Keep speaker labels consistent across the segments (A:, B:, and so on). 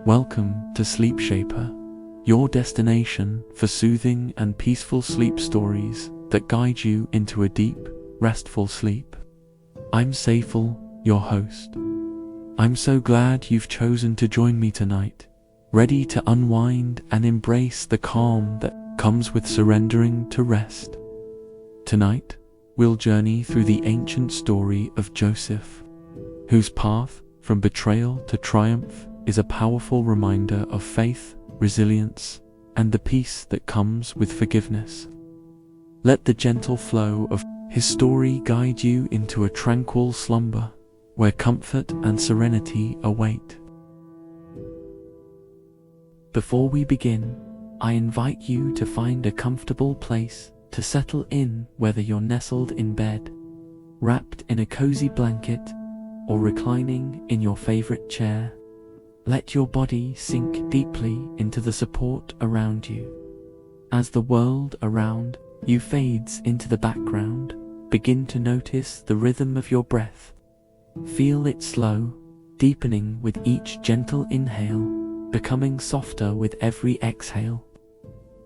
A: Welcome to Sleep Shaper, your destination for soothing and peaceful sleep stories that guide you into a deep, restful sleep. I'm Saiful, your host. I'm so glad you've chosen to join me tonight, ready to unwind and embrace the calm that comes with surrendering to rest. Tonight, we'll journey through the ancient story of Joseph, whose path from betrayal to triumph is a powerful reminder of faith, resilience, and the peace that comes with forgiveness. Let the gentle flow of his story guide you into a tranquil slumber where comfort and serenity await. Before we begin, I invite you to find a comfortable place to settle in, whether you're nestled in bed, wrapped in a cozy blanket, or reclining in your favorite chair. Let your body sink deeply into the support around you. As the world around you fades into the background, begin to notice the rhythm of your breath. Feel it slow, deepening with each gentle inhale, becoming softer with every exhale.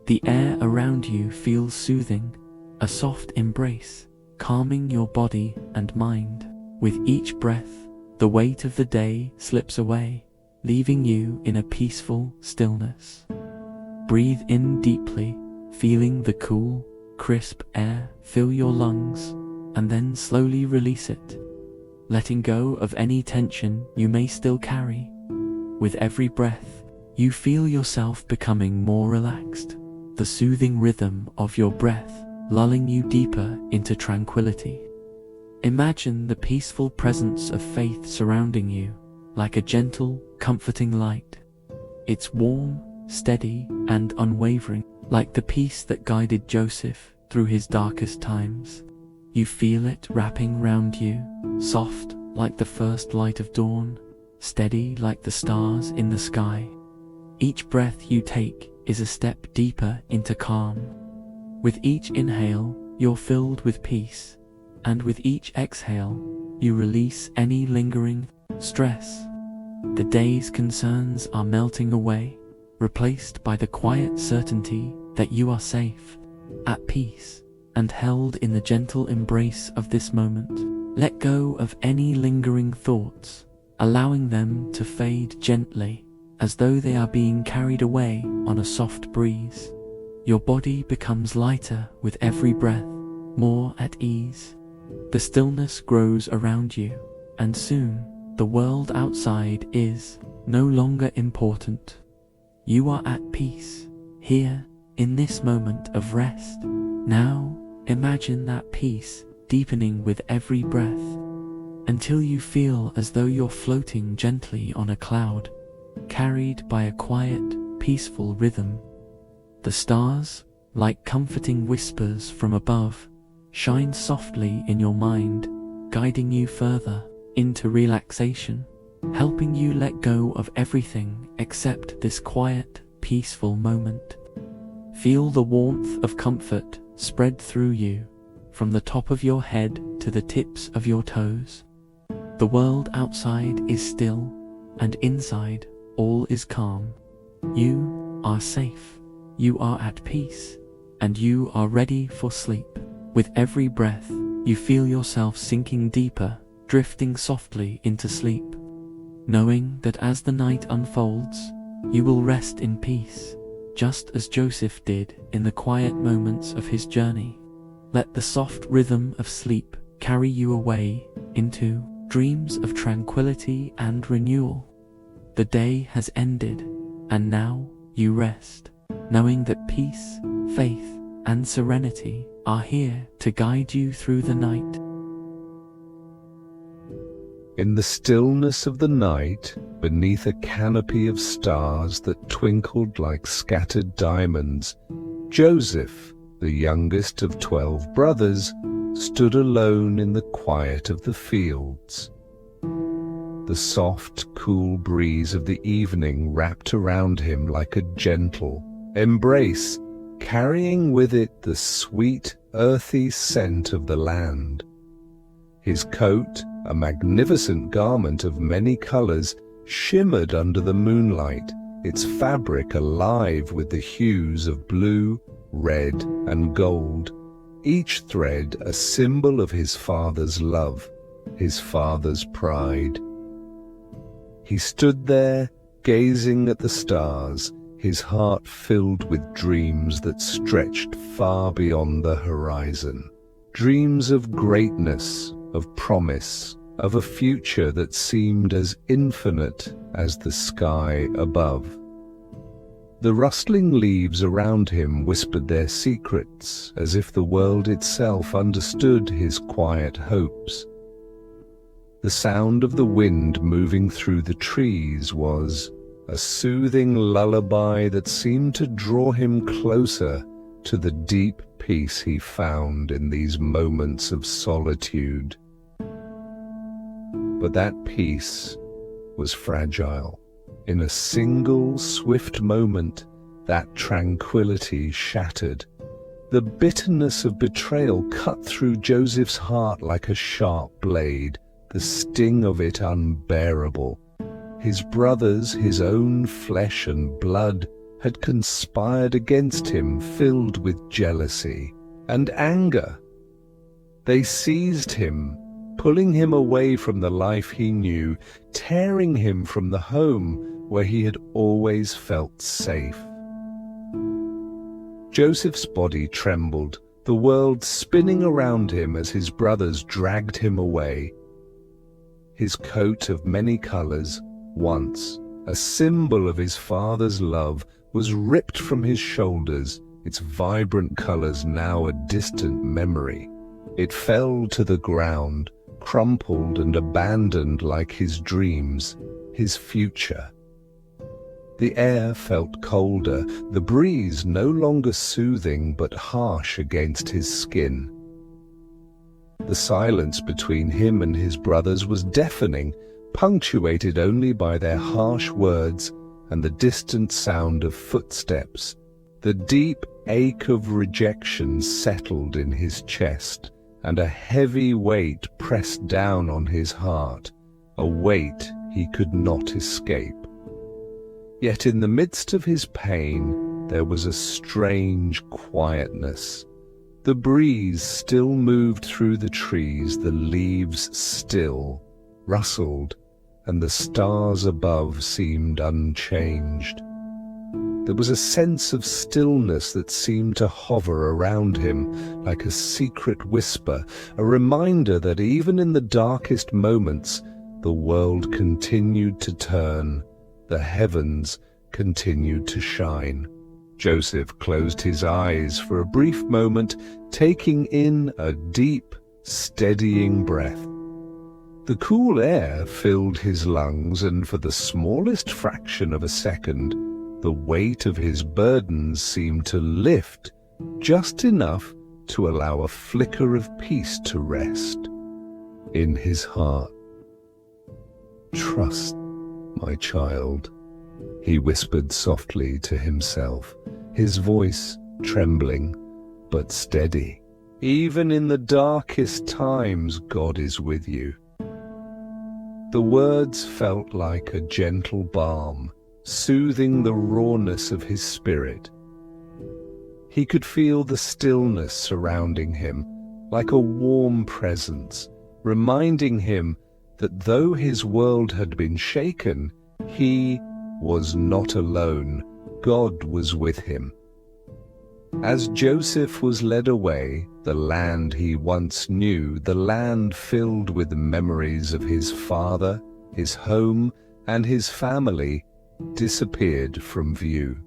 A: The air around you feels soothing, a soft embrace, calming your body and mind. With each breath, the weight of the day slips away, leaving you in a peaceful stillness. Breathe in deeply, feeling the cool, crisp air fill your lungs, and then slowly release it, letting go of any tension you may still carry. With every breath, you feel yourself becoming more relaxed, the soothing rhythm of your breath lulling you deeper into tranquility. Imagine the peaceful presence of faith surrounding you, like a gentle, comforting light. It's warm, steady, and unwavering, like the peace that guided Joseph through his darkest times. You feel it wrapping round you, soft like the first light of dawn, steady like the stars in the sky. Each breath you take is a step deeper into calm. With each inhale, you're filled with peace, and with each exhale, you release any lingering stress. The day's concerns are melting away, replaced by the quiet certainty that you are safe, at peace, and held in the gentle embrace of this moment. Let go of any lingering thoughts, allowing them to fade gently, as though they are being carried away on a soft breeze. Your body becomes lighter with every breath, more at ease. The stillness grows around you, and soon, the world outside is no longer important. You are at peace, here, in this moment of rest. Now, imagine that peace deepening with every breath, until you feel as though you're floating gently on a cloud, carried by a quiet, peaceful rhythm. The stars, like comforting whispers from above, shine softly in your mind, guiding you further into relaxation, helping you let go of everything except this quiet, peaceful moment. Feel the warmth of comfort spread through you, from the top of your head to the tips of your toes. The world outside is still, and inside, all is calm. You are safe, you are at peace, and you are ready for sleep. With every breath, you feel yourself sinking deeper, drifting softly into sleep, knowing that as the night unfolds, you will rest in peace, just as Joseph did in the quiet moments of his journey. Let the soft rhythm of sleep carry you away into dreams of tranquility and renewal. The day has ended, and now you rest, knowing that peace, faith, and serenity are here to guide you through the night.
B: In the stillness of the night, beneath a canopy of stars that twinkled like scattered diamonds, Joseph, the youngest of 12 brothers, stood alone in the quiet of the fields. The soft, cool breeze of the evening wrapped around him like a gentle embrace, carrying with it the sweet, earthy scent of the land. His coat, a magnificent garment of many colors, shimmered under the moonlight, its fabric alive with the hues of blue, red, and gold, each thread a symbol of his father's love, his father's pride. He stood there, gazing at the stars, his heart filled with dreams that stretched far beyond the horizon. Dreams of greatness, of promise, of a future that seemed as infinite as the sky above. The rustling leaves around him whispered their secrets, as if the world itself understood his quiet hopes. The sound of the wind moving through the trees was a soothing lullaby that seemed to draw him closer to the deep peace he found in these moments of solitude. But that peace was fragile. In a single swift moment, that tranquility shattered. The bitterness of betrayal cut through Joseph's heart like a sharp blade, the sting of it unbearable. His brothers, his own flesh and blood, had conspired against him, filled with jealousy and anger. They seized him, pulling him away from the life he knew, tearing him from the home where he had always felt safe. Joseph's body trembled, the world spinning around him as his brothers dragged him away. His coat of many colors, once a symbol of his father's love, was ripped from his shoulders, its vibrant colors now a distant memory. It fell to the ground, crumpled and abandoned like his dreams, his future. The air felt colder, the breeze no longer soothing but harsh against his skin. The silence between him and his brothers was deafening, punctuated only by their harsh words and the distant sound of footsteps. The deep ache of rejection settled in his chest, and a heavy weight pressed down on his heart, a weight he could not escape. Yet in the midst of his pain there was a strange quietness. The breeze still moved through the trees, the leaves still rustled, and the stars above seemed unchanged. There was a sense of stillness that seemed to hover around him like a secret whisper, a reminder that even in the darkest moments the world continued to turn, the heavens continued to shine. Joseph closed his eyes for a brief moment, taking in a deep, steadying breath. The cool air filled his lungs, and for the smallest fraction of a second, the weight of his burdens seemed to lift just enough to allow a flicker of peace to rest in his heart. "Trust, my child," he whispered softly to himself, his voice trembling but steady. "Even in the darkest times, God is with you." The words felt like a gentle balm, soothing the rawness of his spirit. He could feel the stillness surrounding him, like a warm presence, reminding him that though his world had been shaken, he was not alone. God was with him. As Joseph was led away, the land he once knew, the land filled with memories of his father, his home, and his family, disappeared from view.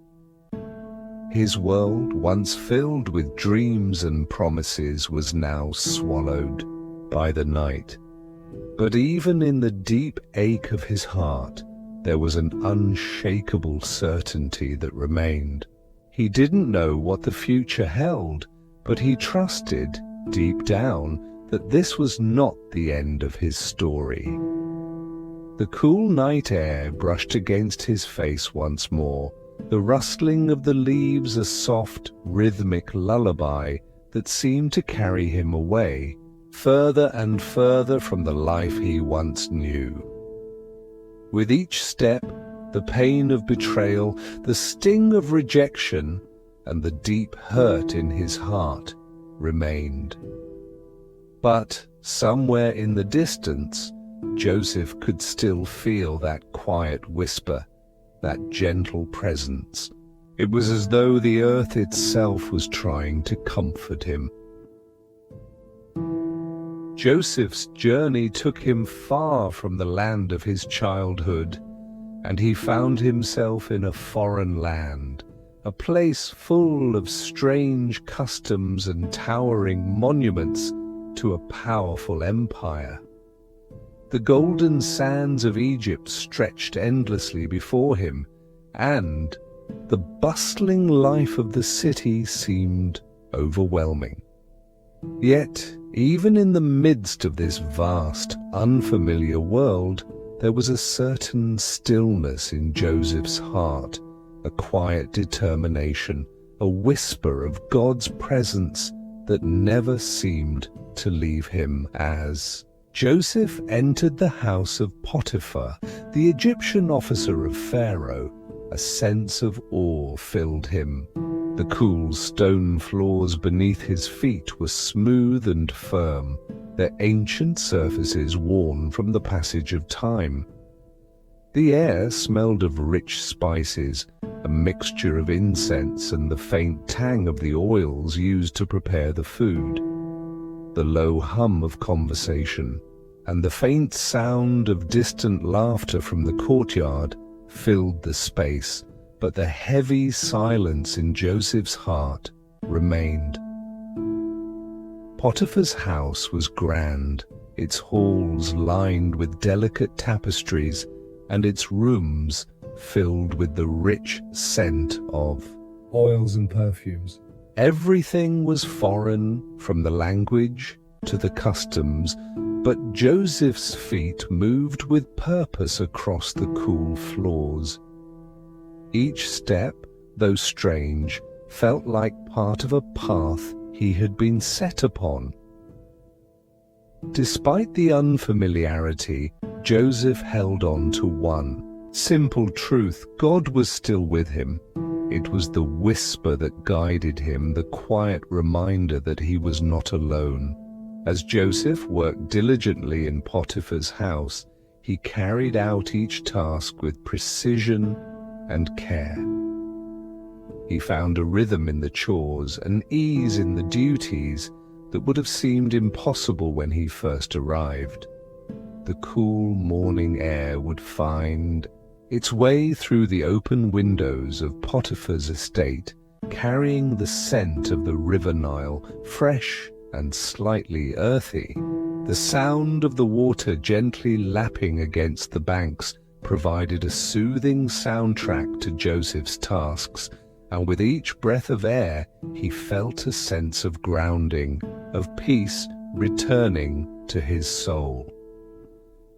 B: His world, once filled with dreams and promises, was now swallowed by the night. But even in the deep ache of his heart, there was an unshakable certainty that remained. He didn't know what the future held, but he trusted, deep down, that this was not the end of his story. The cool night air brushed against his face once more, the rustling of the leaves a soft, rhythmic lullaby that seemed to carry him away, further and further from the life he once knew. With each step, the pain of betrayal, the sting of rejection, and the deep hurt in his heart remained. But somewhere in the distance, Joseph could still feel that quiet whisper, that gentle presence. It was as though the earth itself was trying to comfort him. Joseph's journey took him far from the land of his childhood, and he found himself in a foreign land, a place full of strange customs and towering monuments to a powerful empire. The golden sands of Egypt stretched endlessly before him, and the bustling life of the city seemed overwhelming. Yet, even in the midst of this vast, unfamiliar world, there was a certain stillness in Joseph's heart, a quiet determination, a whisper of God's presence that never seemed to leave him. As Joseph entered the house of Potiphar, the Egyptian officer of Pharaoh, a sense of awe filled him. The cool stone floors beneath his feet were smooth and firm, their ancient surfaces worn from the passage of time. The air smelled of rich spices, a mixture of incense and the faint tang of the oils used to prepare the food. The low hum of conversation and the faint sound of distant laughter from the courtyard filled the space, but the heavy silence in Joseph's heart remained. Potiphar's house was grand, its halls lined with delicate tapestries, and its rooms filled with the rich scent of oils and perfumes. Everything was foreign, from the language to the customs, but Joseph's feet moved with purpose across the cool floors. Each step, though strange, felt like part of a path he had been set upon. Despite the unfamiliarity, Joseph held on to one simple truth: God was still with him. It was the whisper that guided him, the quiet reminder that he was not alone. As Joseph worked diligently in Potiphar's house, he carried out each task with precision and care. He found a rhythm in the chores, an ease in the duties that would have seemed impossible when he first arrived. The cool morning air would find its way through the open windows of Potiphar's estate, carrying the scent of the river Nile, fresh and slightly earthy. The sound of the water gently lapping against the banks provided a soothing soundtrack to Joseph's tasks, and with each breath of air he felt a sense of grounding, of peace returning to his soul.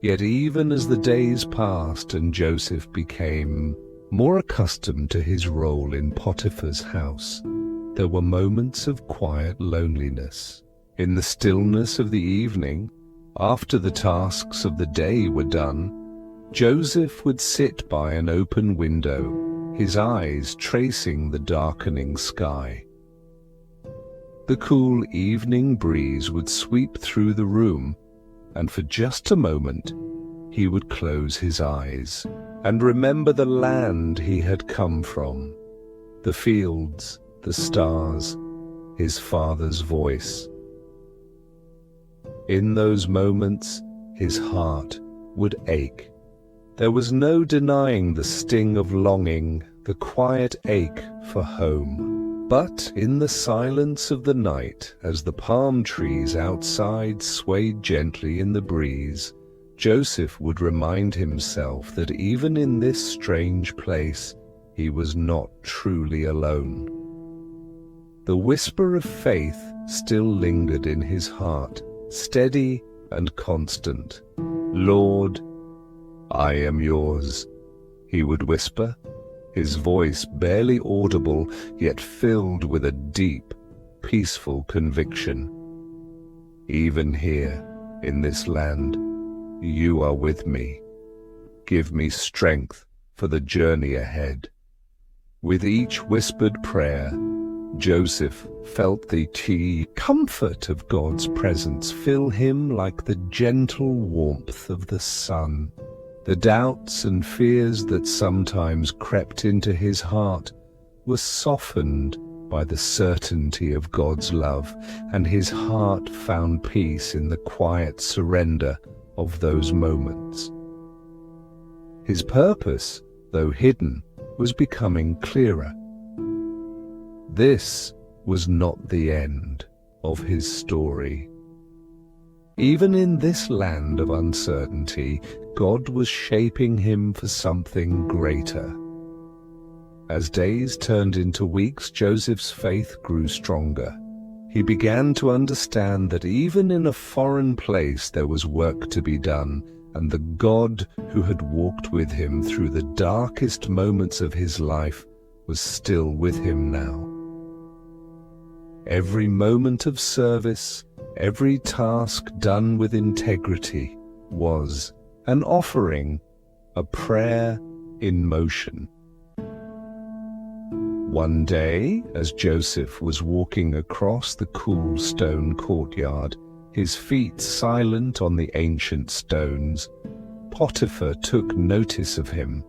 B: Yet even as the days passed and Joseph became more accustomed to his role in Potiphar's house, there were moments of quiet loneliness. In the stillness of the evening, after the tasks of the day were done, Joseph would sit by an open window, his eyes tracing the darkening sky. The cool evening breeze would sweep through the room, and for just a moment he would close his eyes and remember the land he had come from, the fields, the stars, his father's voice. In those moments, his heart would ache. There was no denying the sting of longing, the quiet ache for home. But in the silence of the night, as the palm trees outside swayed gently in the breeze, Joseph would remind himself that even in this strange place, he was not truly alone. The whisper of faith still lingered in his heart, steady and constant. "Lord, I am yours," he would whisper, his voice barely audible, yet filled with a deep, peaceful conviction. "Even here, in this land, you are with me." give me strength for the journey ahead." With each whispered prayer, Joseph felt the comfort of God's presence fill him like the gentle warmth of the sun. The doubts and fears that sometimes crept into his heart were softened by the certainty of God's love, and his heart found peace in the quiet surrender of those moments. His purpose, though hidden, was becoming clearer. This was not the end of his story. Even in this land of uncertainty, God was shaping him for something greater. As days turned into weeks, Joseph's faith grew stronger. He began to understand that even in a foreign place there was work to be done, and the God who had walked with him through the darkest moments of his life was still with him now. Every moment of service, every task done with integrity was an offering, a prayer in motion. One day, as Joseph was walking across the cool stone courtyard, his feet silent on the ancient stones, Potiphar took notice of him.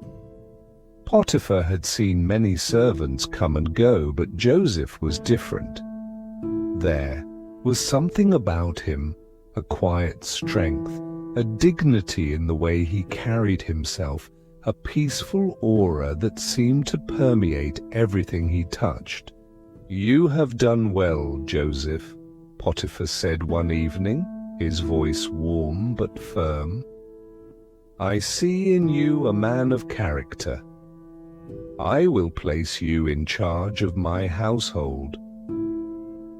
B: Potiphar had seen many servants come and go, but Joseph was different. There was something about him, a quiet strength, a dignity in the way he carried himself, a peaceful aura that seemed to permeate everything he touched. "You have done well, Joseph," Potiphar said one evening, his voice warm but firm. "I see in you a man of character. I will place you in charge of my household.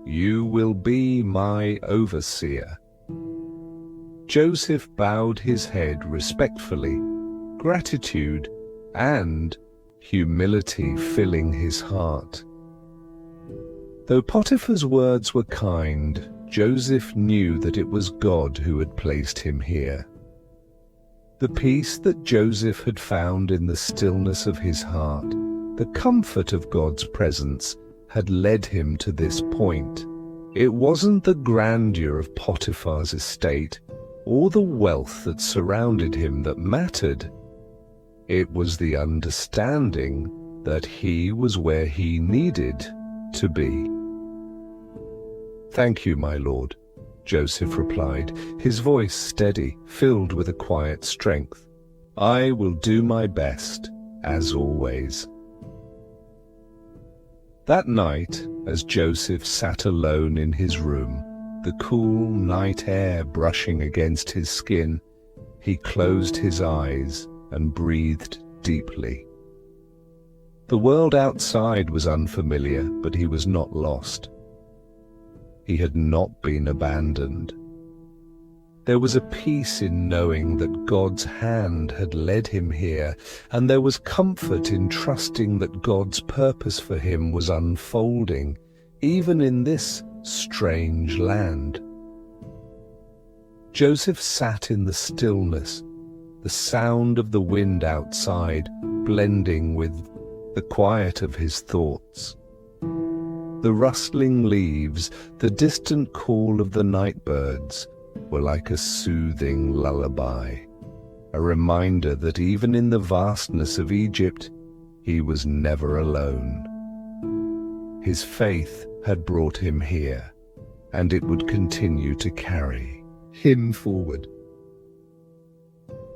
B: You will be my overseer." Joseph bowed his head respectfully, gratitude and humility filling his heart. Though Potiphar's words were kind, Joseph knew that it was God who had placed him here. The peace that Joseph had found in the stillness of his heart, the comfort of God's presence, had led him to this point. It wasn't the grandeur of Potiphar's estate or the wealth that surrounded him that mattered. It was the understanding that he was where he needed to be. "Thank you, my lord," Joseph replied, his voice steady, filled with a quiet strength. "I will do my best, as always." That night, as Joseph sat alone in his room, the cool night air brushing against his skin, he closed his eyes and breathed deeply. The world outside was unfamiliar, but he was not lost. He had not been abandoned. There was a peace in knowing that God's hand had led him here, and there was comfort in trusting that God's purpose for him was unfolding, even in this strange land. Joseph sat in the stillness, the sound of the wind outside blending with the quiet of his thoughts. The rustling leaves, the distant call of the night birds were like a soothing lullaby, a reminder that even in the vastness of Egypt, he was never alone. His faith had brought him here, and it would continue to carry him forward.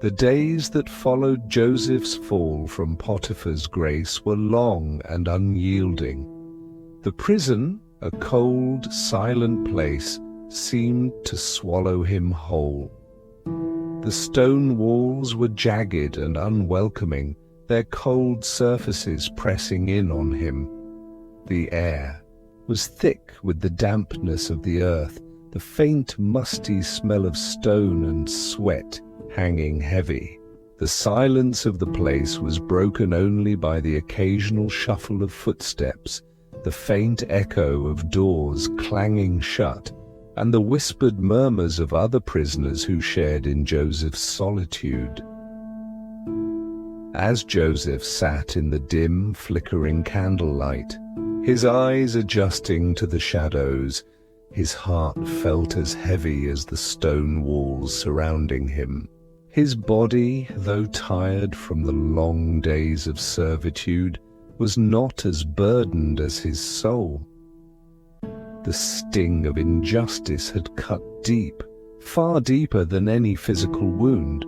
B: The days that followed Joseph's fall from Potiphar's grace were long and unyielding. The prison, a cold, silent place, seemed to swallow him whole. The stone walls were jagged and unwelcoming, their cold surfaces pressing in on him. The air was thick with the dampness of the earth, the faint musty smell of stone and sweat hanging heavy. The silence of the place was broken only by the occasional shuffle of footsteps, the faint echo of doors clanging shut, and the whispered murmurs of other prisoners who shared in Joseph's solitude. As Joseph sat in the dim, flickering candlelight, his eyes adjusting to the shadows, his heart felt as heavy as the stone walls surrounding him. His body, though tired from the long days of servitude, was not as burdened as his soul. The sting of injustice had cut deep, far deeper than any physical wound.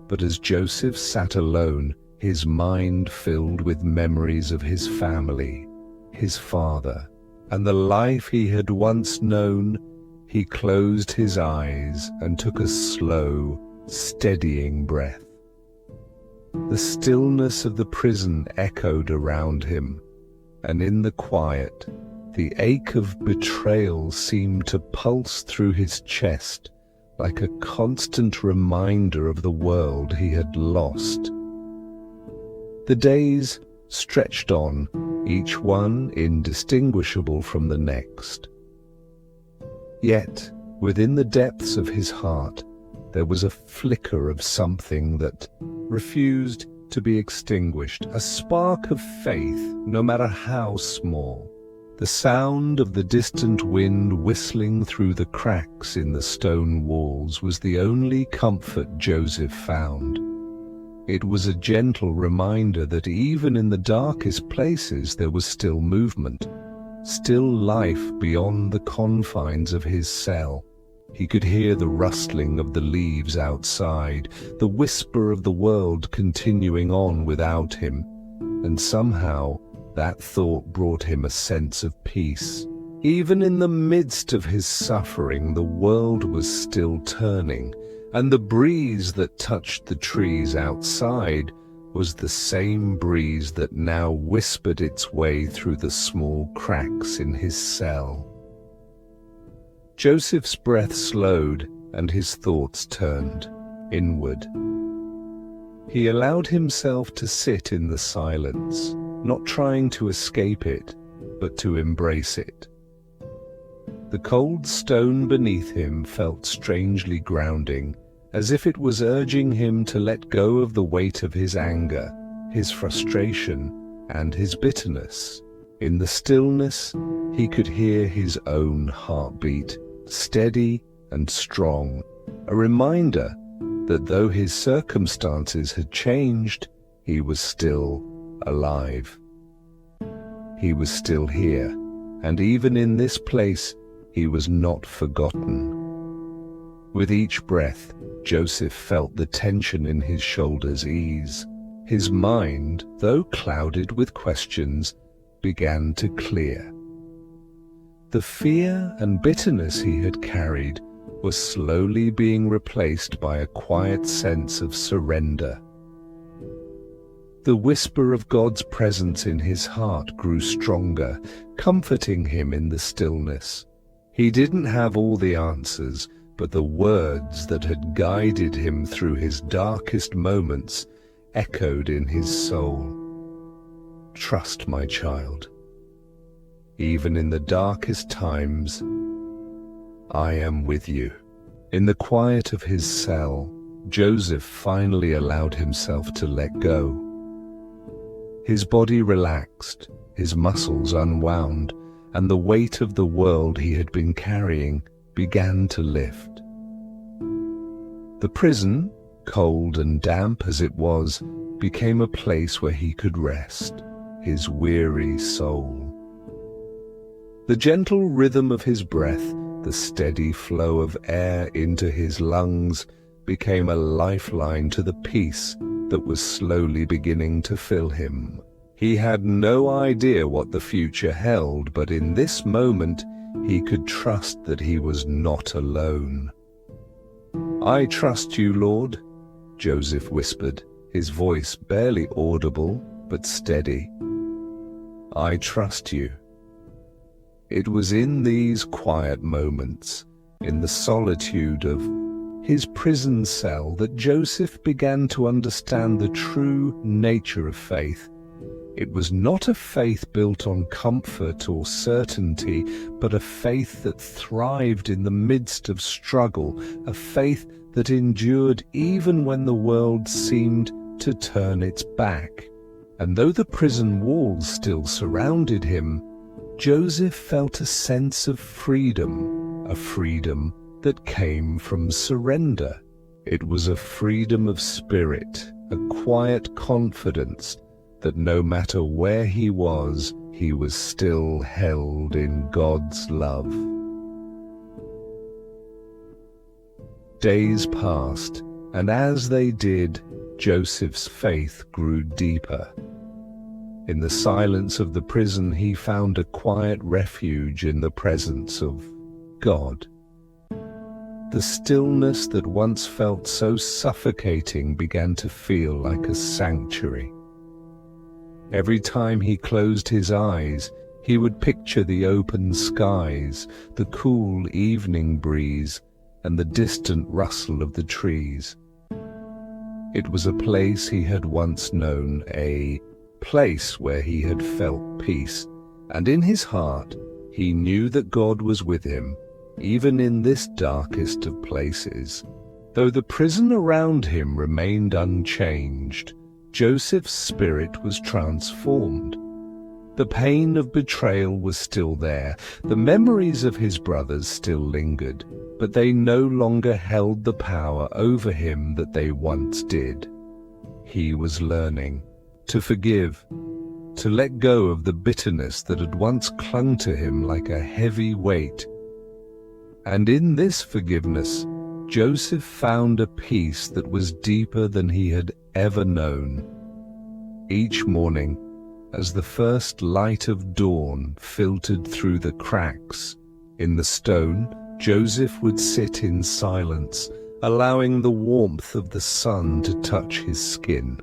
B: But as Joseph sat alone, his mind filled with memories of his family, his father, and the life he had once known, he closed his eyes and took a slow, steadying breath. The stillness of the prison echoed around him, and in the quiet, the ache of betrayal seemed to pulse through his chest like a constant reminder of the world he had lost. The days stretched on, each one indistinguishable from the next. Yet, within the depths of his heart, there was a flicker of something that refused to be extinguished, a spark of faith, no matter how small. The sound of the distant wind whistling through the cracks in the stone walls was the only comfort Joseph found. It was a gentle reminder that even in the darkest places there was still movement, still life beyond the confines of his cell. He could hear the rustling of the leaves outside, the whisper of the world continuing on without him, and somehow that thought brought him a sense of peace. Even in the midst of his suffering, the world was still turning, and the breeze that touched the trees outside was the same breeze that now whispered its way through the small cracks in his cell. Joseph's breath slowed and his thoughts turned inward. He allowed himself to sit in the silence, not trying to escape it, but to embrace it. The cold stone beneath him felt strangely grounding, as if it was urging him to let go of the weight of his anger, his frustration, and his bitterness. In the stillness, he could hear his own heartbeat, steady and strong, a reminder that though his circumstances had changed, he was still alive. He was still here, and even in this place, he was not forgotten. With each breath, Joseph felt the tension in his shoulders ease. His mind, though clouded with questions, began to clear. The fear and bitterness he had carried was slowly being replaced by a quiet sense of surrender. The whisper of God's presence in his heart grew stronger, comforting him in the stillness. He didn't have all the answers, but the words that had guided him through his darkest moments echoed in his soul. Trust, my child. Even in the darkest times, I am with you. In the quiet of his cell, Joseph finally allowed himself to let go. His body relaxed, his muscles unwound, and the weight of the world he had been carrying began to lift. The prison, cold and damp as it was, became a place where he could rest, his weary soul. The gentle rhythm of his breath, the steady flow of air into his lungs, became a lifeline to the peace that was slowly beginning to fill him. He had no idea what the future held, but in this moment he could trust that he was not alone. I trust you, Lord, Joseph whispered, his voice barely audible but steady. I trust you. It was in these quiet moments, in the solitude of his prison cell, that Joseph began to understand the true nature of faith. It was not a faith built on comfort or certainty, but a faith that thrived in the midst of struggle, a faith that endured even when the world seemed to turn its back, and though the prison walls still surrounded him, Joseph felt a sense of freedom, a freedom that came from surrender. It was a freedom of spirit, a quiet confidence that no matter where he was still held in God's love. Days passed, and as they did, Joseph's faith grew deeper. In the silence of the prison, he found a quiet refuge in the presence of God. The stillness that once felt so suffocating began to feel like a sanctuary. Every time he closed his eyes, he would picture the open skies, the cool evening breeze, and the distant rustle of the trees. It was a place he had once known, a place where he had felt peace, and in his heart he knew that God was with him, even in this darkest of places. Though the prison around him remained unchanged, Joseph's spirit was transformed. The pain of betrayal was still there, the memories of his brothers still lingered, but they no longer held the power over him that they once did. He was learning to forgive, to let go of the bitterness that had once clung to him like a heavy weight. And in this forgiveness, Joseph found a peace that was deeper than he had ever known. Each morning, as the first light of dawn filtered through the cracks in the stone, Joseph would sit in silence, allowing the warmth of the sun to touch his skin.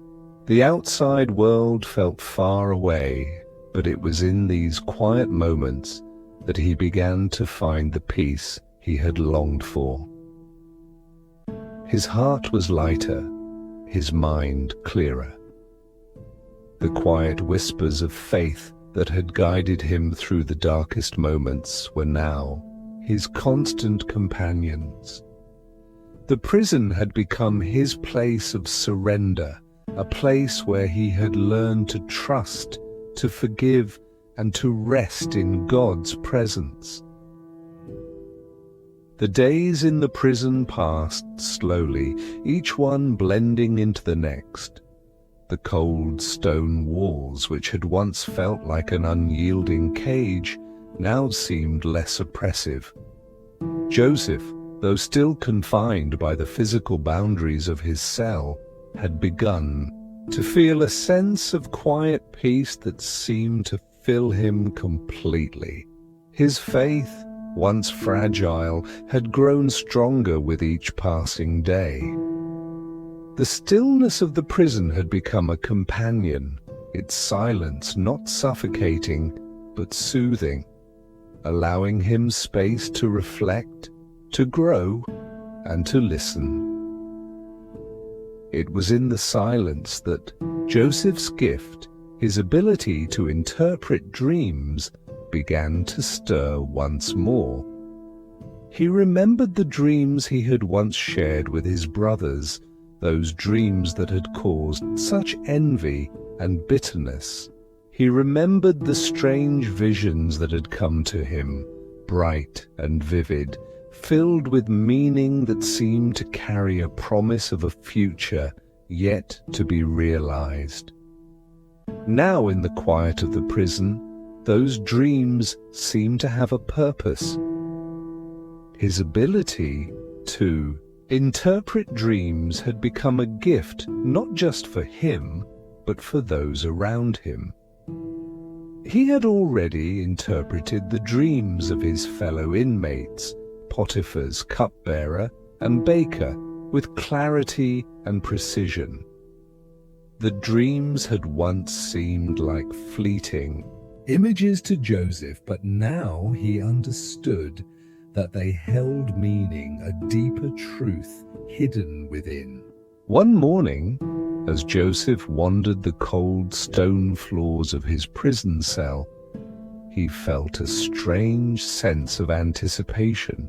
B: The outside world felt far away, but it was in these quiet moments that he began to find the peace he had longed for. His heart was lighter, his mind clearer. The quiet whispers of faith that had guided him through the darkest moments were now his constant companions. The prison had become his place of surrender, a place where he had learned to trust, to forgive, and to rest in God's presence. The days in the prison passed slowly, each one blending into the next. The cold stone walls, which had once felt like an unyielding cage, now seemed less oppressive. Joseph, though still confined by the physical boundaries of his cell, had begun to feel a sense of quiet peace that seemed to fill him completely. His faith, once fragile, had grown stronger with each passing day. The stillness of the prison had become a companion, its silence not suffocating, but soothing, allowing him space to reflect, to grow, and to listen. It was in the silence that Joseph's gift, his ability to interpret dreams, began to stir once more. He remembered the dreams he had once shared with his brothers, those dreams that had caused such envy and bitterness. He remembered the strange visions that had come to him, bright and vivid, filled with meaning that seemed to carry a promise of a future yet to be realized. Now, in the quiet of the prison, those dreams seemed to have a purpose. His ability to interpret dreams had become a gift not just for him, but for those around him. He had already interpreted the dreams of his fellow inmates, Potiphar's cupbearer and baker, with clarity and precision. The dreams had once seemed like fleeting images to Joseph, but now he understood that they held meaning, a deeper truth hidden within. One morning, as Joseph wandered the cold stone floors of his prison cell, he felt a strange sense of anticipation.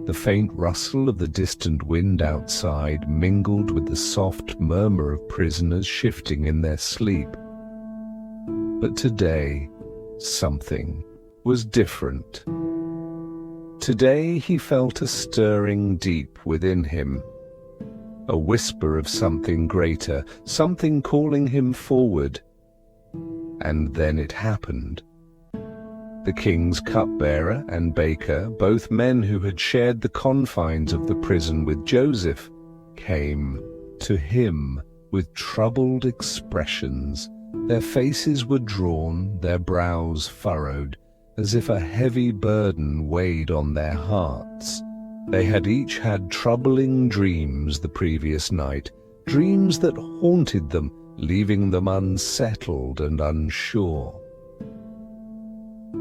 B: The faint rustle of the distant wind outside mingled with the soft murmur of prisoners shifting in their sleep. But today, something was different. Today he felt a stirring deep within him, a whisper of something greater, something calling him forward. And then it happened. The king's cupbearer and baker, both men who had shared the confines of the prison with Joseph, came to him with troubled expressions. Their faces were drawn, their brows furrowed, as if a heavy burden weighed on their hearts. They had each had troubling dreams the previous night, dreams that haunted them, leaving them unsettled and unsure.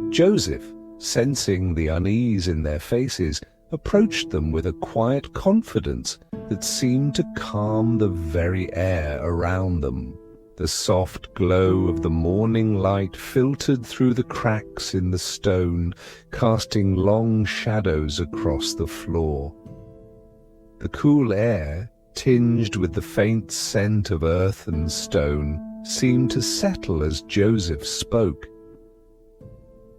B: Joseph, sensing the unease in their faces, approached them with a quiet confidence that seemed to calm the very air around them. The soft glow of the morning light filtered through the cracks in the stone, casting long shadows across the floor. The cool air, tinged with the faint scent of earth and stone, seemed to settle as Joseph spoke.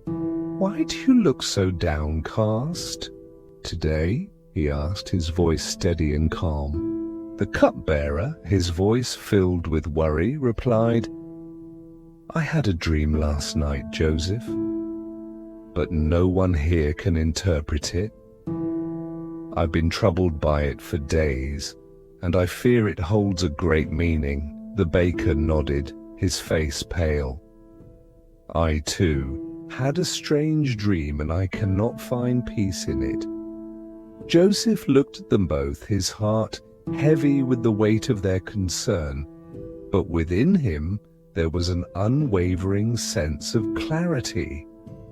B: "Why do you look so downcast today?" he asked, his voice steady and calm. The cupbearer, his voice filled with worry, replied, "I had a dream last night, Joseph, but no one here can interpret it. I've been troubled by it for days, and I fear it holds a great meaning." The baker nodded, his face pale. "I, too, had a strange dream, and I cannot find peace in it." Joseph looked at them both, his heart heavy with the weight of their concern, but within him there was an unwavering sense of clarity.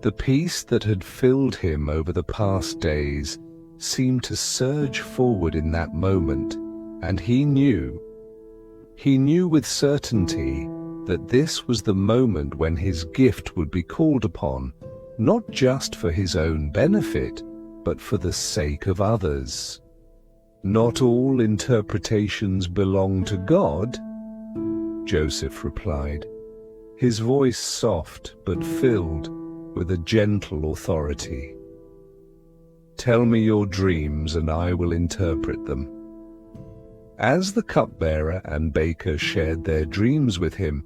B: The peace that had filled him over the past days seemed to surge forward in that moment, and he knew with certainty that this was the moment when his gift would be called upon, not just for his own benefit, but for the sake of others. "Not all interpretations belong to God," Joseph replied, his voice soft but filled with a gentle authority. "Tell me your dreams and I will interpret them." As the cupbearer and baker shared their dreams with him,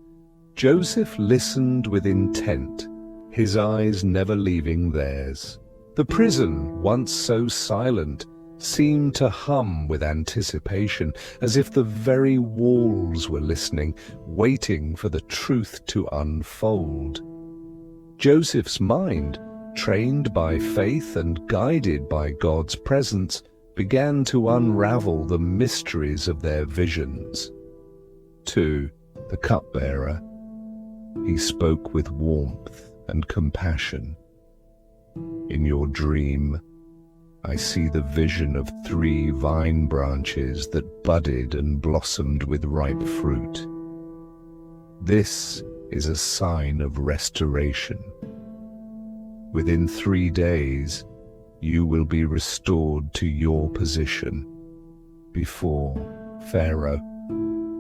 B: Joseph listened with intent, his eyes never leaving theirs. The prison, once so silent, seemed to hum with anticipation, as if the very walls were listening, waiting for the truth to unfold. Joseph's mind, trained by faith and guided by God's presence, began to unravel the mysteries of their visions. To the cupbearer, he spoke with warmth and compassion. "In your dream, I see the vision of 3 vine branches that budded and blossomed with ripe fruit. This is a sign of restoration. Within 3 days, you will be restored to your position before Pharaoh.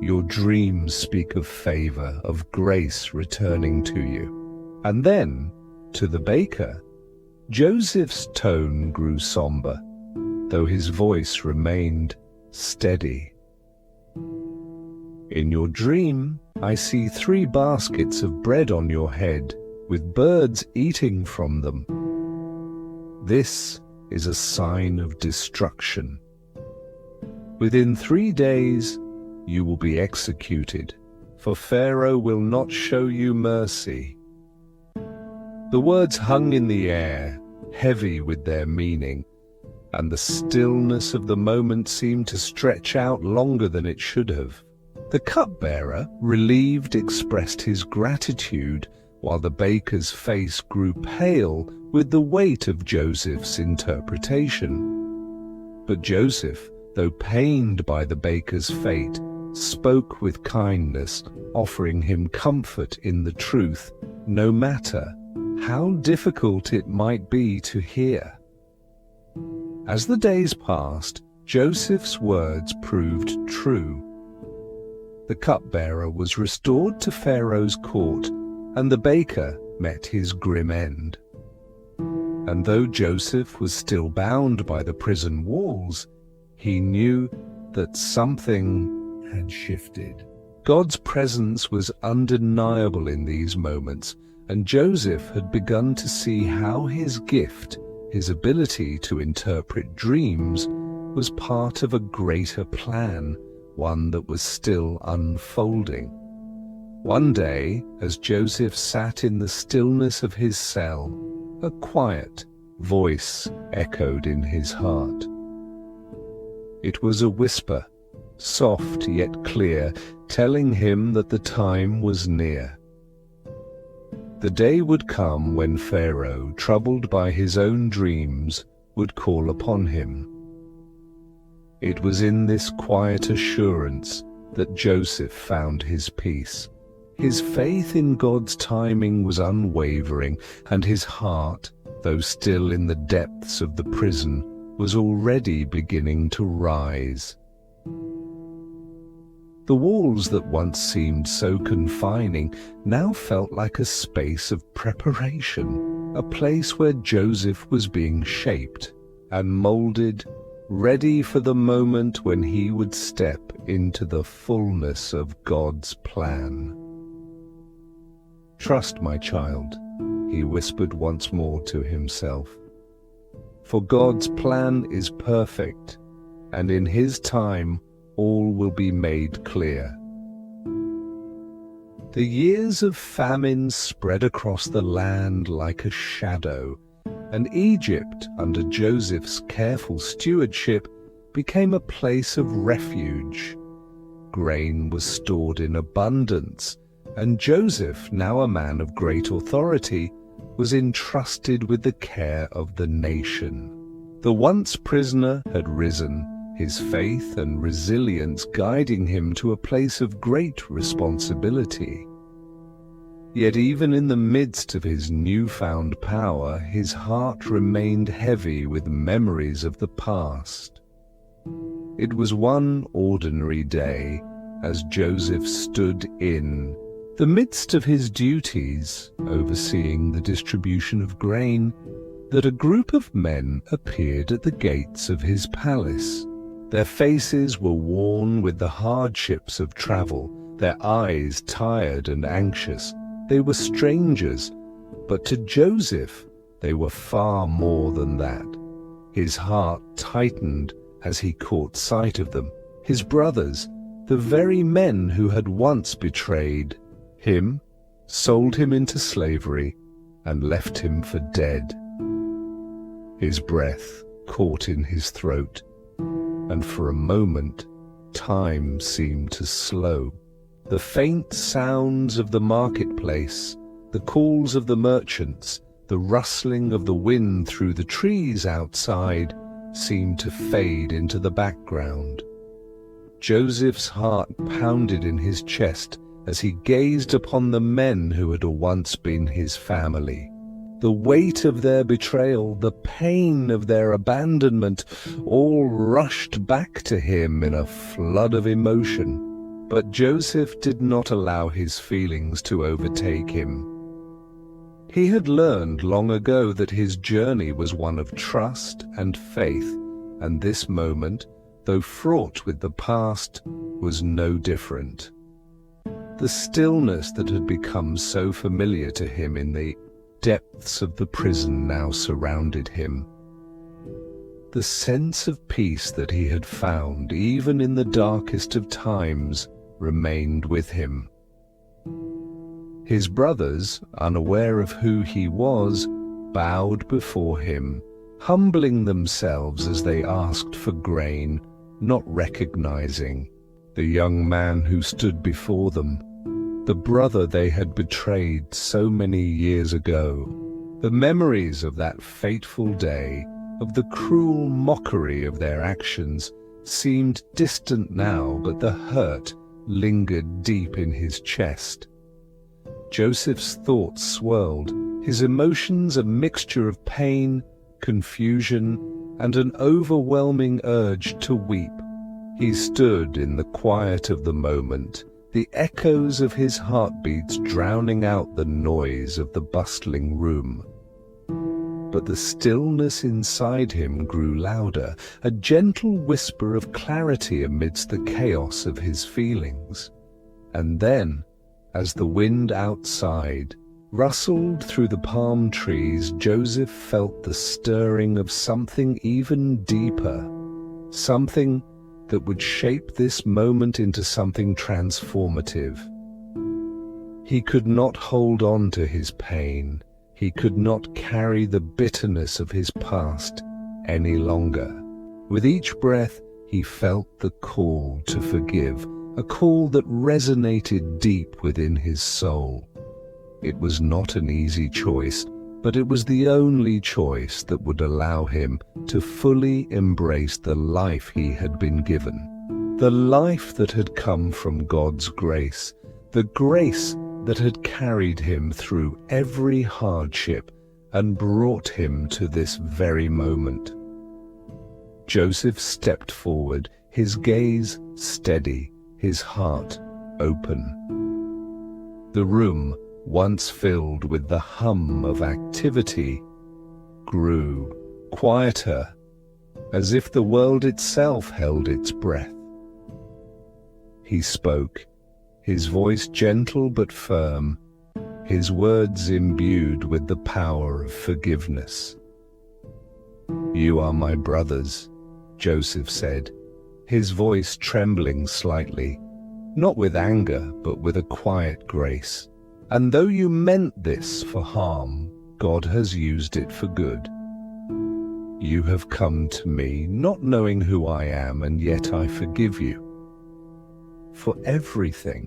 B: Your dreams speak of favor, of grace returning to you." And then, to the baker, Joseph's tone grew somber, though his voice remained steady. "In your dream, I see 3 baskets of bread on your head, with birds eating from them. This is a sign of destruction. Within 3 days, you will be executed, for Pharaoh will not show you mercy." The words hung in the air, heavy with their meaning, and the stillness of the moment seemed to stretch out longer than it should have. The cupbearer, relieved, expressed his gratitude, while the baker's face grew pale with the weight of Joseph's interpretation. But Joseph, though pained by the baker's fate, spoke with kindness, offering him comfort in the truth, no matter how difficult it might be to hear. As the days passed, Joseph's words proved true. The cupbearer was restored to Pharaoh's court, and the baker met his grim end. And though Joseph was still bound by the prison walls, he knew that something had shifted. God's presence was undeniable in these moments, and Joseph had begun to see how his gift, his ability to interpret dreams, was part of a greater plan, one that was still unfolding. One day, as Joseph sat in the stillness of his cell, a quiet voice echoed in his heart. It was a whisper, soft yet clear, telling him that the time was near. The day would come when Pharaoh, troubled by his own dreams, would call upon him. It was in this quiet assurance that Joseph found his peace. His faith in God's timing was unwavering, and his heart, though still in the depths of the prison, was already beginning to rise. The walls that once seemed so confining now felt like a space of preparation, a place where Joseph was being shaped and molded, ready for the moment when he would step into the fullness of God's plan. "Trust, my child," he whispered once more to himself. "For God's plan is perfect, and in His time all will be made clear." The years of famine spread across the land like a shadow, and Egypt, under Joseph's careful stewardship, became a place of refuge. Grain was stored in abundance, and Joseph, now a man of great authority, was entrusted with the care of the nation. The once prisoner had risen, his faith and resilience guiding him to a place of great responsibility. Yet even in the midst of his newfound power, his heart remained heavy with memories of the past. It was one ordinary day, as Joseph stood in the midst of his duties, overseeing the distribution of grain, that a group of men appeared at the gates of his palace. Their faces were worn with the hardships of travel, their eyes tired and anxious. They were strangers, but to Joseph they were far more than that. His heart tightened as he caught sight of them, his brothers, the very men who had once betrayed him, sold him into slavery, and left him for dead. His breath caught in his throat, and for a moment time seemed to slow. The faint sounds of the marketplace, the calls of the merchants, the rustling of the wind through the trees outside seemed to fade into the background. Joseph's heart pounded in his chest as he gazed upon the men who had once been his family. The weight of their betrayal, the pain of their abandonment, all rushed back to him in a flood of emotion. But Joseph did not allow his feelings to overtake him. He had learned long ago that his journey was one of trust and faith, and this moment, though fraught with the past, was no different. The stillness that had become so familiar to him in the depths of the prison now surrounded him. The sense of peace that he had found, even in the darkest of times, remained with him. His brothers, unaware of who he was, bowed before him, humbling themselves as they asked for grain, not recognizing the young man who stood before them, the brother they had betrayed so many years ago. The memories of that fateful day, of the cruel mockery of their actions, seemed distant now, but the hurt lingered deep in his chest. Joseph's thoughts swirled, his emotions a mixture of pain, confusion, and an overwhelming urge to weep. He stood in the quiet of the moment, the echoes of his heartbeats drowning out the noise of the bustling room. But the stillness inside him grew louder, a gentle whisper of clarity amidst the chaos of his feelings. And then, as the wind outside rustled through the palm trees, Joseph felt the stirring of something even deeper, something that would shape this moment into something transformative. He could not hold on to his pain. He could not carry the bitterness of his past any longer. With each breath, he felt the call to forgive, a call that resonated deep within his soul. It was not an easy choice, but it was the only choice that would allow him to fully embrace the life he had been given, the life that had come from God's grace, the grace that had carried him through every hardship and brought him to this very moment. Joseph stepped forward, his gaze steady, his heart open. The room, once filled with the hum of activity, grew quieter, as if the world itself held its breath. He spoke, his voice gentle but firm, his words imbued with the power of forgiveness. "You are my brothers," Joseph said, his voice trembling slightly, not with anger but with a quiet grace. "And though you meant this for harm, God has used it for good. You have come to me not knowing who I am, and yet I forgive you for everything."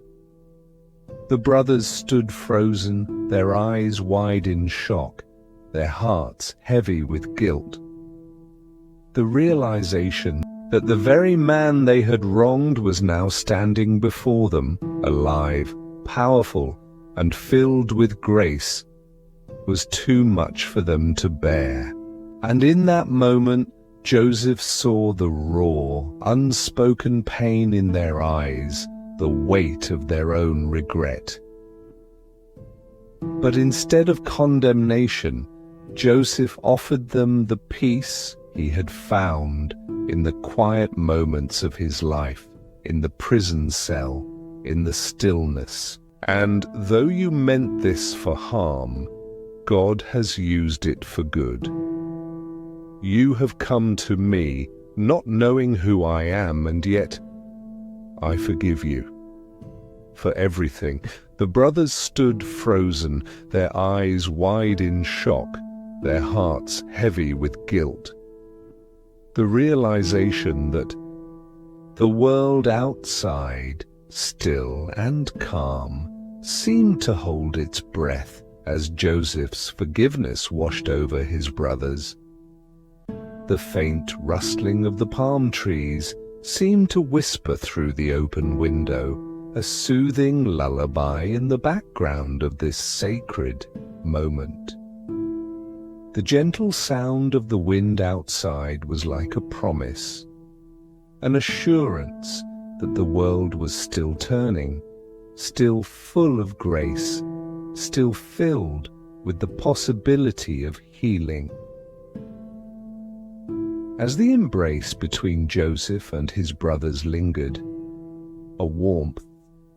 B: The brothers stood frozen, their eyes wide in shock, their hearts heavy with guilt. The realization that the very man they had wronged was now standing before them, alive, powerful, and filled with grace, was too much for them to bear. And in that moment, Joseph saw the raw, unspoken pain in their eyes, the weight of their own regret. But instead of condemnation, Joseph offered them the peace he had found in the quiet moments of his life, in the prison cell, in the stillness. "And though you meant this for harm, God has used it for good. You have come to me not knowing who I am, and yet I forgive you for everything." The brothers stood frozen, their eyes wide in shock, their hearts heavy with guilt. The realization that the world outside, still and calm, seemed to hold its breath as Joseph's forgiveness washed over his brothers. The faint rustling of the palm trees seemed to whisper through the open window, a soothing lullaby in the background of this sacred moment. The gentle sound of the wind outside was like a promise, an assurance that the world was still turning, still full of grace, still filled with the possibility of healing. As the embrace between Joseph and his brothers lingered, a warmth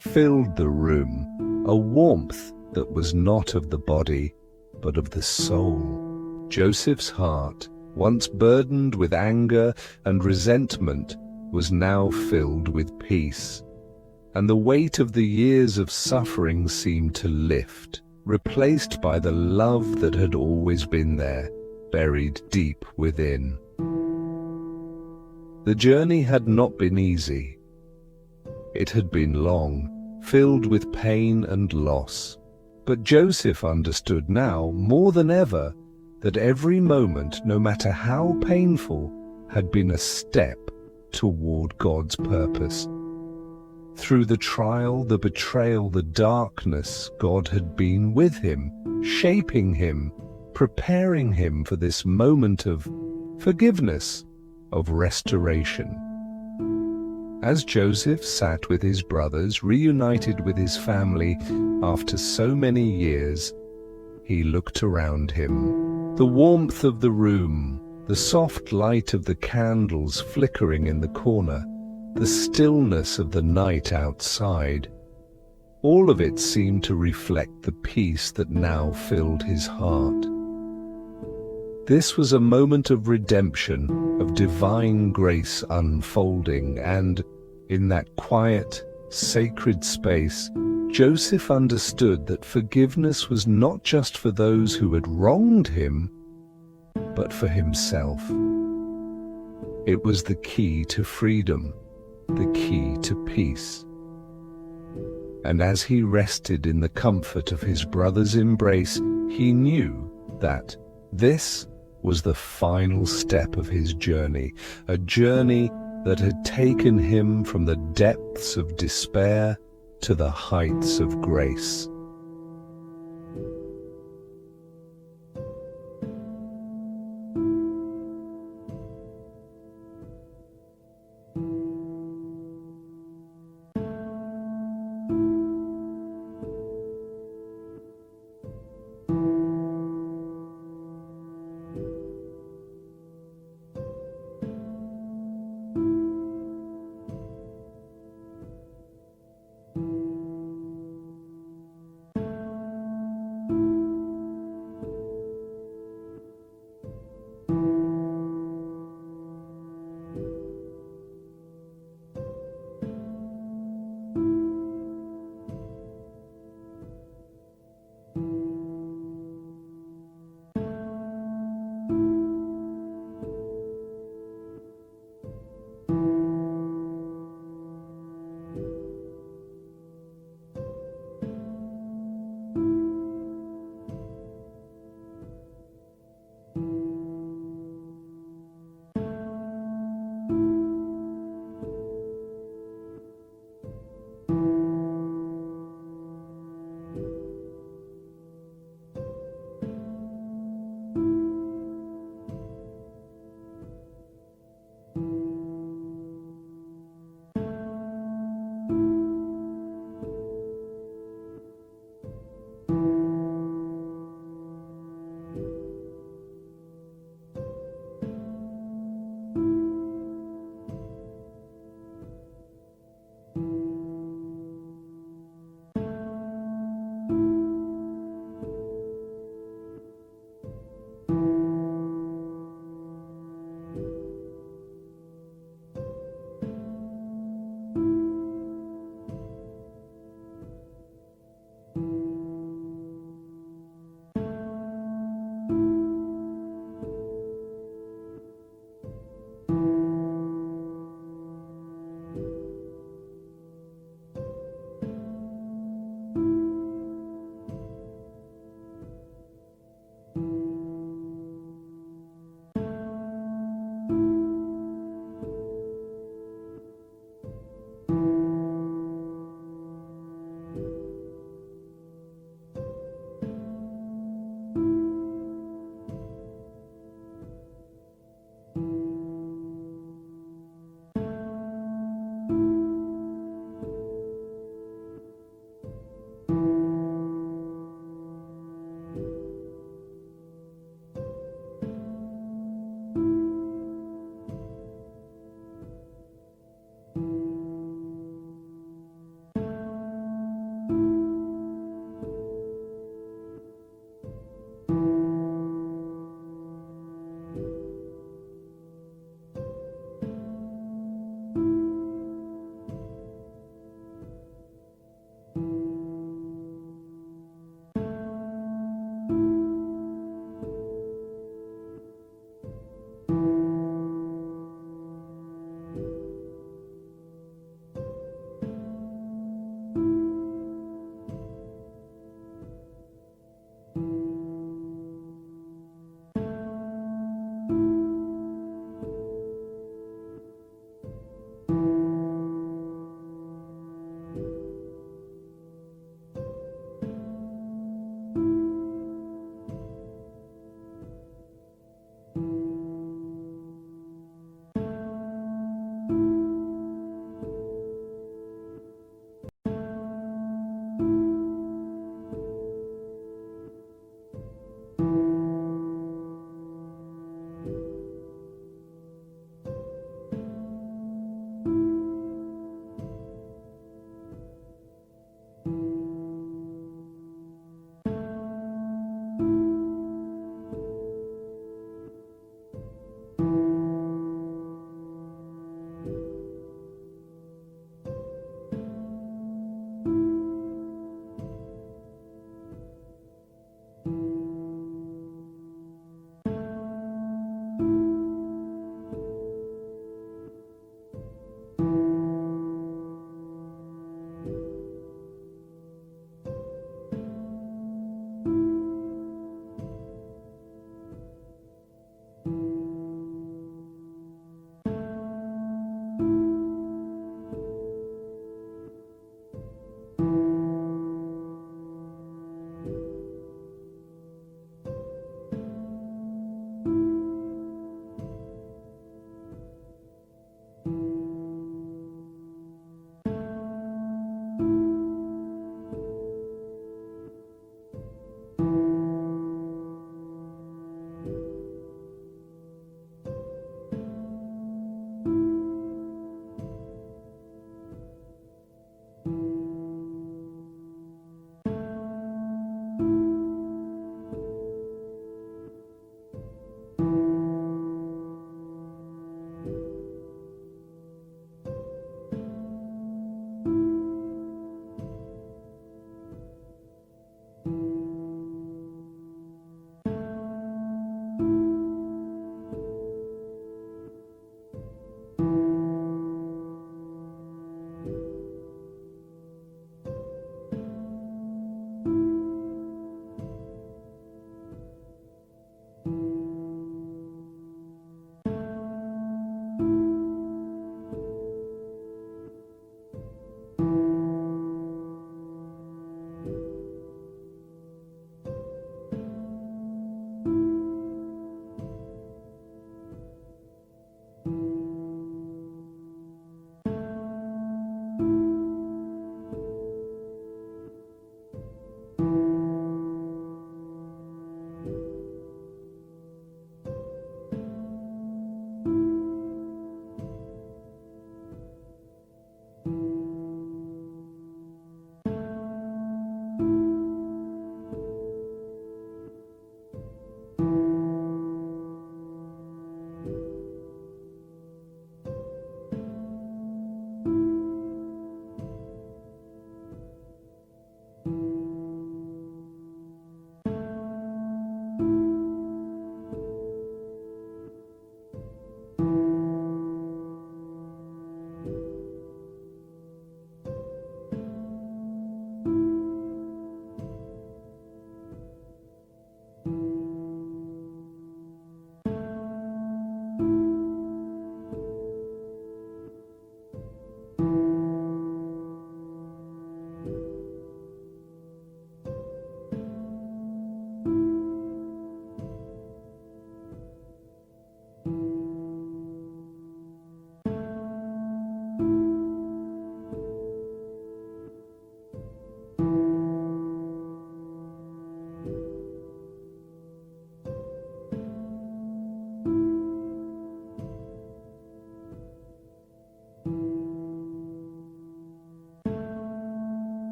B: filled the room, a warmth that was not of the body, but of the soul. Joseph's heart, once burdened with anger and resentment, was now filled with peace, and the weight of the years of suffering seemed to lift, replaced by the love that had always been there, buried deep within. The journey had not been easy. It had been long, filled with pain and loss. But Joseph understood now, more than ever, that every moment, no matter how painful, had been a step toward God's purpose. Through the trial, the betrayal, the darkness, God had been with him, shaping him, preparing him for this moment of forgiveness, of restoration. As Joseph sat with his brothers, reunited with his family after so many years, he looked around him. The warmth of the room, the soft light of the candles flickering in the corner, the stillness of the night outside, all of it seemed to reflect the peace that now filled his heart. This was a moment of redemption, of divine grace unfolding, and in that quiet, sacred space, Joseph understood that forgiveness was not just for those who had wronged him, but for himself. It was the key to freedom, the key to peace. And as he rested in the comfort of his brother's embrace, he knew that this was the final step of his journey, a journey that had taken him from the depths of despair to the heights of grace.